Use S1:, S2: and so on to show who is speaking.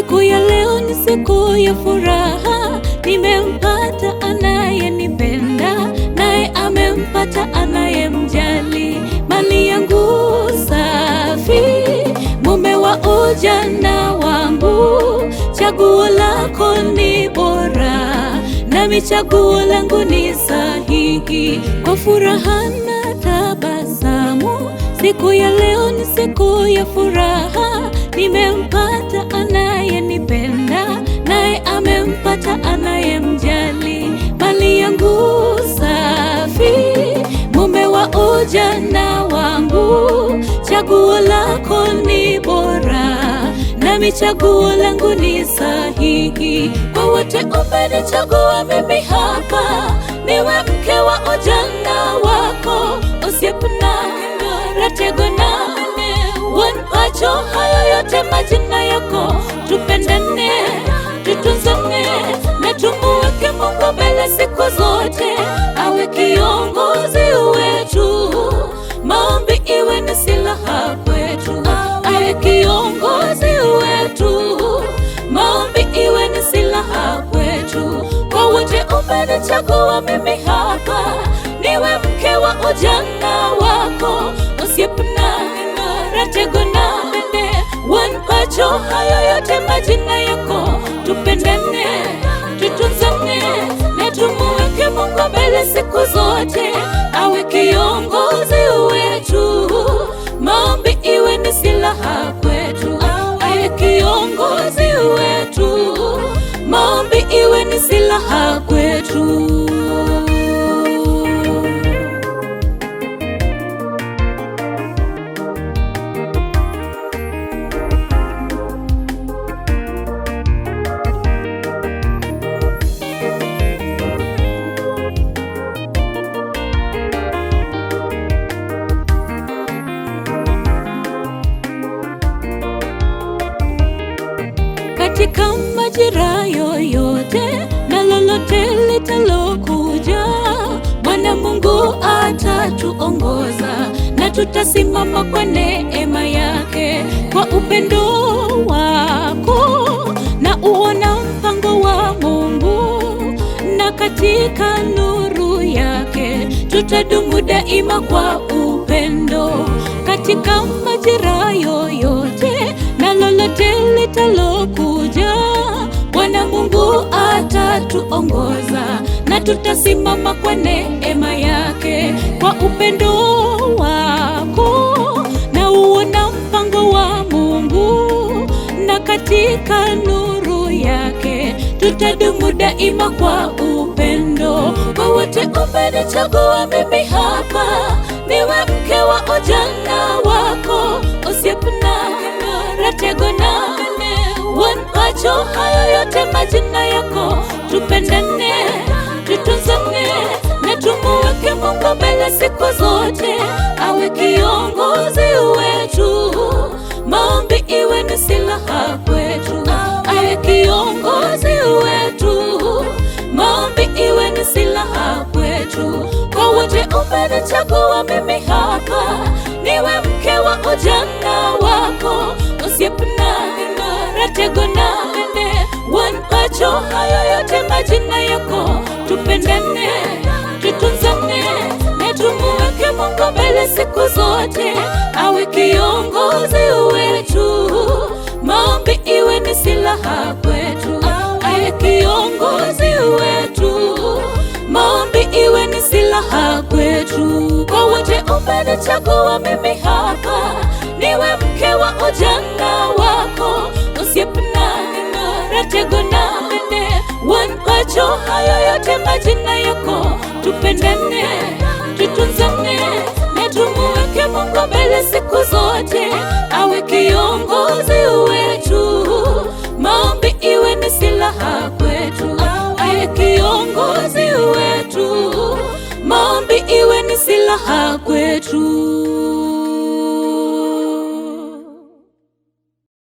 S1: Siku ya leo ni siku ya furaha, nimempata anayenipenda, naye amempata anayemjali. Mali yangu safi, mume wa ujana wangu, chaguo lako ni bora, nami chaguo langu ni sahihi. Kwa furaha na tabasamu, siku ya leo ni siku ya furaha, nimempata anayenipenda, naye amempata anayemjali. Mali yangu safi, mume wa ujana wangu, chaguo lako ni bora, nami chaguo langu ni sahihi. Kwa wote umenichagua mimi hapa, niwe mke wa ujana wako, usiyepona rategona wanpacho hayo yote majina yako. Tupendane, tutunzane, na tumuweke Mungu mbele siku zote, awe kiongozi wetu. Maombi iwe ni silaha kwetu, awe kiongozi wetu. Maombi iwe ni silaha kwetu. Kwa wote umenichagua mimi hapa, niwe mke wa ujana wako, usiyepona rategona wanpacho hayo yote majina yako. Tupendane, tutunzane, na tumuweke Mungu mbele siku zote, awe kiongozi wetu. Maombi iwe ni silaha kwetu, awe kiongozi wetu. Maombi iwe ni silaha kwetu. Katika majira yoyote na lolote litalokuja, Bwana Mungu atatuongoza, na tutasimama kwa neema yake. Kwa upendo wako na uona mpango wa Mungu, na katika nuru yake tutadumu daima kwa upendo. Katika majira yoyote na lolote litalokuja, Bwana Mungu atatuongoza, na tutasimama kwa neema yake. Kwa upendo wako na uona mpango wa Mungu, na katika nuru yake tutadumu daima kwa upendo. Kwa wote umenichagua mimi hapa, niwe mke wa ujana wako, usiyepona rategona wanpacho hayo yote majina yako. Tupendane, tutunzane, na tumuweke Mungu mbele siku zote, awe kiongozi wetu. Maombi iwe ni silaha kwetu, awe kiongozi wetu. Maombi iwe ni silaha kwetu. Kwa wote umenichagua mimi hapa, niwe mke wa ujana wako, usiyepona rategona wanpacho hayo yote majina yako. Tupendane, tutunzane, na tumuweke Mungu mbele siku zote, awe kiongozi wetu. Maombi iwe ni silaha kwetu, awe kiongozi wetu. Maombi iwe ni silaha kwetu. Kwa wote umenichagua mimi hapa, niwe mke wa ujana wako, usiyepona rategona wanpacho hayo yote majina yako. Tupendane, tutunzane, na tumuweke Mungu mbele siku zote, awe kiongozi wetu. Maombi iwe ni silaha kwetu, awe kiongozi wetu. Maombi iwe ni silaha kwetu.